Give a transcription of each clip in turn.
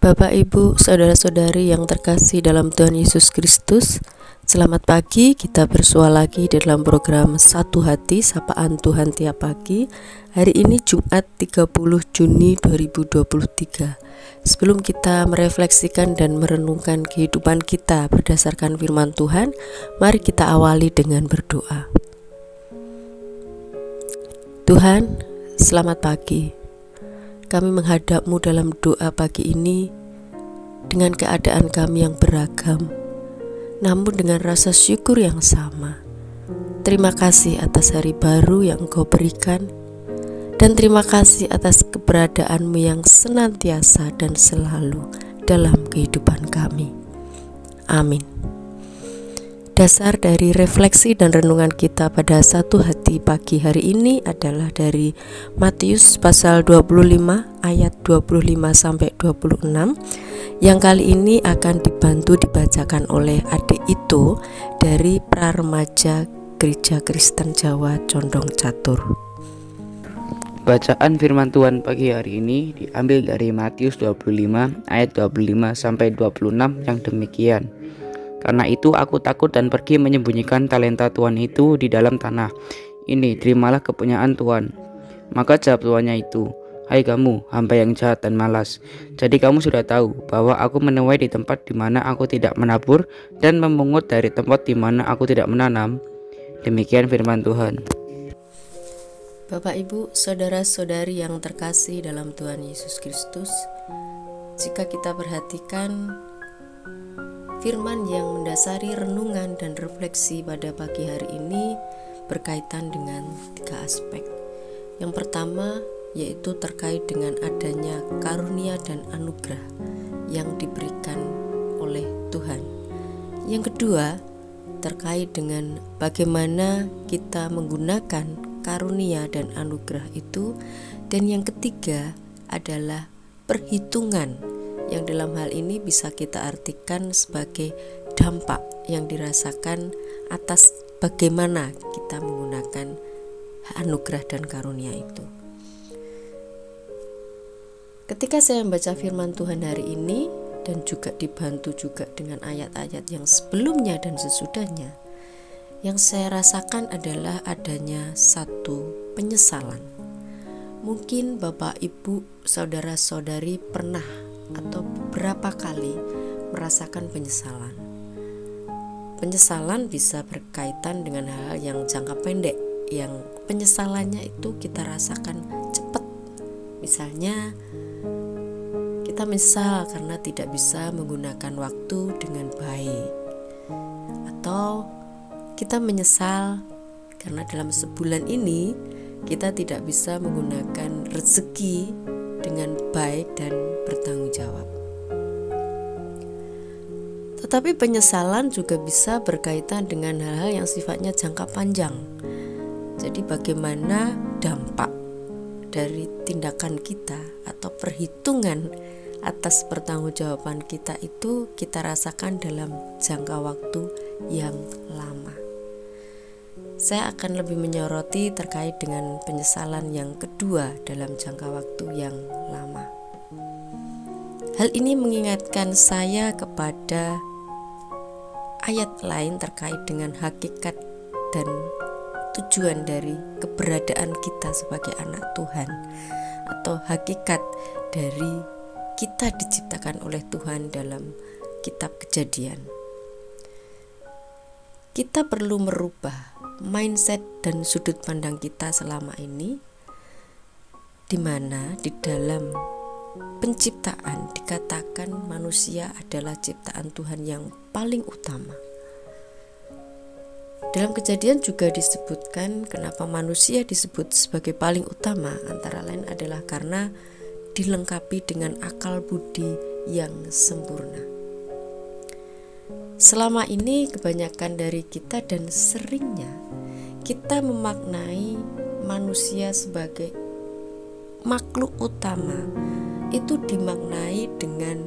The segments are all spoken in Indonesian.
Bapak, Ibu, saudara-saudari yang terkasih dalam Tuhan Yesus Kristus, selamat pagi. Kita bersua lagi dalam program Satu Hati, Sapaan Tuhan Tiap Pagi. Hari ini Jumat 30 Juni 2023. Sebelum kita merefleksikan dan merenungkan kehidupan kita berdasarkan firman Tuhan, mari kita awali dengan berdoa. Tuhan, selamat pagi. Kami menghadap-Mu dalam doa pagi ini dengan keadaan kami yang beragam, namun dengan rasa syukur yang sama. Terima kasih atas hari baru yang Engkau berikan, dan terima kasih atas keberadaan-Mu yang senantiasa dan selalu dalam kehidupan kami. Amin. Dasar dari refleksi dan renungan kita pada Satu Hati pagi hari ini adalah dari Matius pasal 25 ayat 25 sampai 26 yang kali ini akan dibantu dibacakan oleh adik itu dari Praremaja Gereja Kristen Jawa Condong Catur. Bacaan firman Tuhan pagi hari ini diambil dari Matius 25 ayat 25 sampai 26 yang demikian. Karena itu aku takut dan pergi menyembunyikan talenta Tuhan itu di dalam tanah. Ini terimalah kepunyaan Tuhan. Maka jawab tuannya itu, hai kamu, hamba yang jahat dan malas. Jadi kamu sudah tahu bahwa aku menuai di tempat di mana aku tidak menabur dan memungut dari tempat di mana aku tidak menanam. Demikian firman Tuhan. Bapak, Ibu, saudara-saudari yang terkasih dalam Tuhan Yesus Kristus, jika kita perhatikan firman yang mendasari renungan dan refleksi pada pagi hari ini berkaitan dengan 3 aspek. Yang pertama yaitu terkait dengan adanya karunia dan anugerah yang diberikan oleh Tuhan. Yang kedua terkait dengan bagaimana kita menggunakan karunia dan anugerah itu. Dan yang ketiga adalah perhitungan, yang dalam hal ini bisa kita artikan sebagai dampak yang dirasakan atas bagaimana kita menggunakan anugerah dan karunia itu. Ketika saya membaca firman Tuhan hari ini dan juga dibantu juga dengan ayat-ayat yang sebelumnya dan sesudahnya, yang saya rasakan adalah adanya satu penyesalan. Mungkin Bapak, Ibu, saudara-saudari pernah atau beberapa kali merasakan penyesalan. Penyesalan bisa berkaitan dengan hal yang jangka pendek, yang penyesalannya itu kita rasakan cepat. Misalnya kita menyesal karena tidak bisa menggunakan waktu dengan baik, atau kita menyesal karena dalam sebulan ini kita tidak bisa menggunakan rezeki dengan baik dan bertanggung jawab. Tetapi penyesalan juga bisa berkaitan dengan hal-hal yang sifatnya jangka panjang. Jadi bagaimana dampak dari tindakan kita atau perhitungan atas pertanggungjawaban kita itu kita rasakan dalam jangka waktu yang lama. Saya akan lebih menyoroti terkait dengan penyesalan yang kedua dalam jangka waktu yang lama. Hal ini mengingatkan saya kepada ayat lain terkait dengan hakikat dan tujuan dari keberadaan kita sebagai anak Tuhan, atau hakikat dari kita diciptakan oleh Tuhan dalam kitab Kejadian. Kita perlu merubah mindset dan sudut pandang kita selama ini, di mana di dalam penciptaan dikatakan manusia adalah ciptaan Tuhan yang paling utama. Dalam Kejadian juga disebutkan kenapa manusia disebut sebagai paling utama, antara lain adalah karena dilengkapi dengan akal budi yang sempurna. Selama ini kebanyakan dari kita dan seringnya kita memaknai manusia sebagai makhluk utama itu dimaknai dengan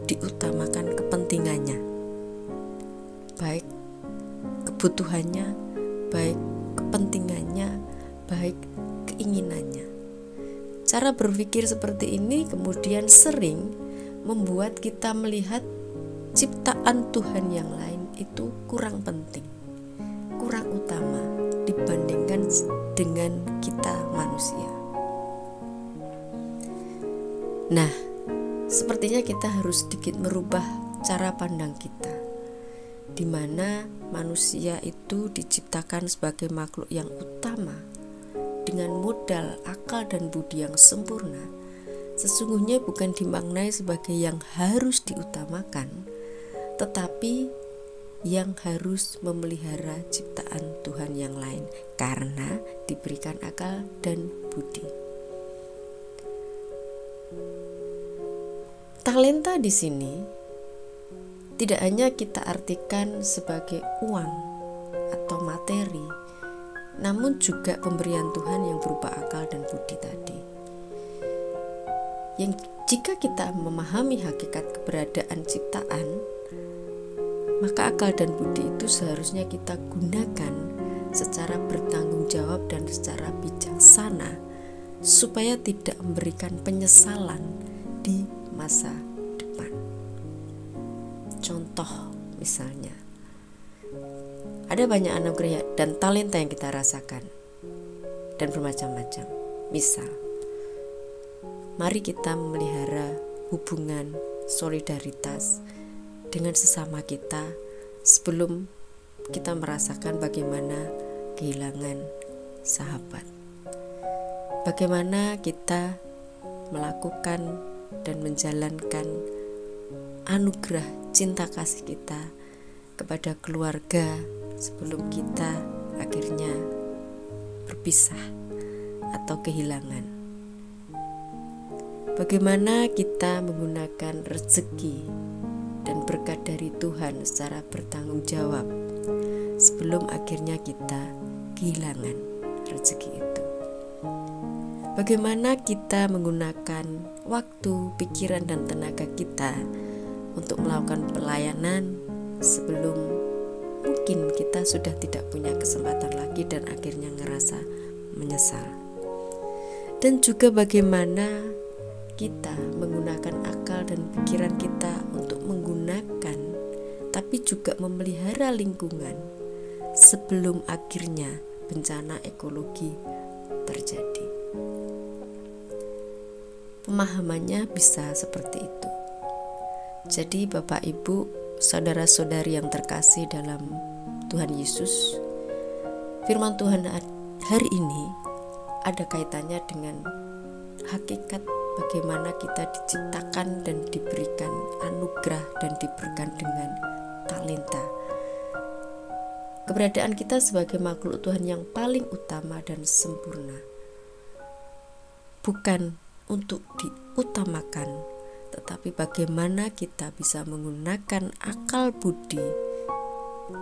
diutamakan kepentingannya, baik kebutuhannya, baik kepentingannya, baik keinginannya. Cara berpikir seperti ini kemudian sering membuat kita melihat ciptaan Tuhan yang lain itu kurang penting, kurang utama dibandingkan dengan kita manusia. Nah, sepertinya kita harus sedikit merubah cara pandang kita, di mana manusia itu diciptakan sebagai makhluk yang utama dengan modal akal dan budi yang sempurna. Sesungguhnya bukan dimaknai sebagai yang harus diutamakan, tetapi yang harus memelihara ciptaan Tuhan yang lain karena diberikan akal dan budi. Talenta di sini tidak hanya kita artikan sebagai uang atau materi, namun juga pemberian Tuhan yang berupa akal dan budi tadi. Yang jika kita memahami hakikat keberadaan ciptaan, maka akal dan budi itu seharusnya kita gunakan secara bertanggung jawab dan secara bijaksana, supaya tidak memberikan penyesalan di masa depan. Contoh misalnya, ada banyak anugerah dan talenta yang kita rasakan dan bermacam-macam. Misal, mari kita memelihara hubungan solidaritas dengan sesama kita sebelum kita merasakan bagaimana kehilangan sahabat. Bagaimana kita melakukan dan menjalankan anugerah cinta kasih kita kepada keluarga sebelum kita akhirnya berpisah atau kehilangan. Bagaimana kita menggunakan rezeki dan berkat dari Tuhan secara bertanggung jawab sebelum akhirnya kita kehilangan rezeki itu. Bagaimana kita menggunakan waktu, pikiran, dan tenaga kita untuk melakukan pelayanan sebelum mungkin kita sudah tidak punya kesempatan lagi dan akhirnya ngerasa menyesal. Dan juga bagaimana kita menggunakan akal dan pikiran kita untuk menggunakan tapi juga memelihara lingkungan sebelum akhirnya bencana ekologi terjadi. Pemahamannya bisa seperti itu. Jadi Bapak Ibu, saudara-saudari yang terkasih dalam Tuhan Yesus, firman Tuhan hari ini ada kaitannya dengan hakikat bagaimana kita diciptakan dan diberikan anugerah dan diberikan dengan talenta. Keberadaan kita sebagai makhluk Tuhan yang paling utama dan sempurna bukan untuk diutamakan, tetapi bagaimana kita bisa menggunakan akal budi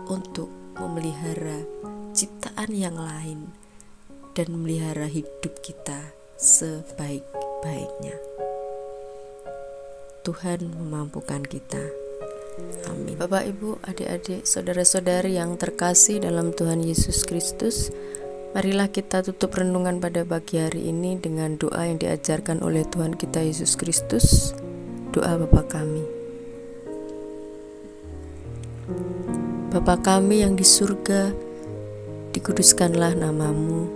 untuk memelihara ciptaan yang lain dan memelihara hidup kita sebaik-baiknya. Tuhan memampukan kita. Amin. Bapak, Ibu, adik-adik, saudara-saudari yang terkasih dalam Tuhan Yesus Kristus, marilah kita tutup renungan pada pagi hari ini dengan doa yang diajarkan oleh Tuhan kita Yesus Kristus. Doa Bapa kami. Bapa kami yang di surga, dikuduskanlah namamu,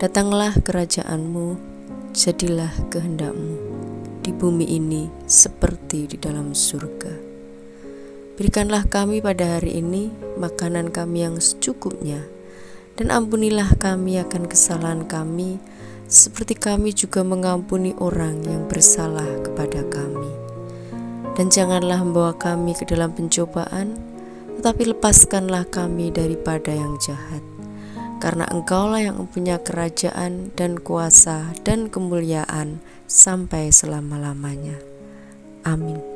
datanglah kerajaan-Mu, jadilah kehendak-Mu di bumi ini seperti di dalam surga. Berikanlah kami pada hari ini makanan kami yang secukupnya, dan ampunilah kami akan kesalahan kami, seperti kami juga mengampuni orang yang bersalah kepada kami. Dan janganlah membawa kami ke dalam pencobaan, tetapi lepaskanlah kami daripada yang jahat. Karena Engkaulah yang mempunyai kerajaan dan kuasa dan kemuliaan sampai selama-lamanya. Amin.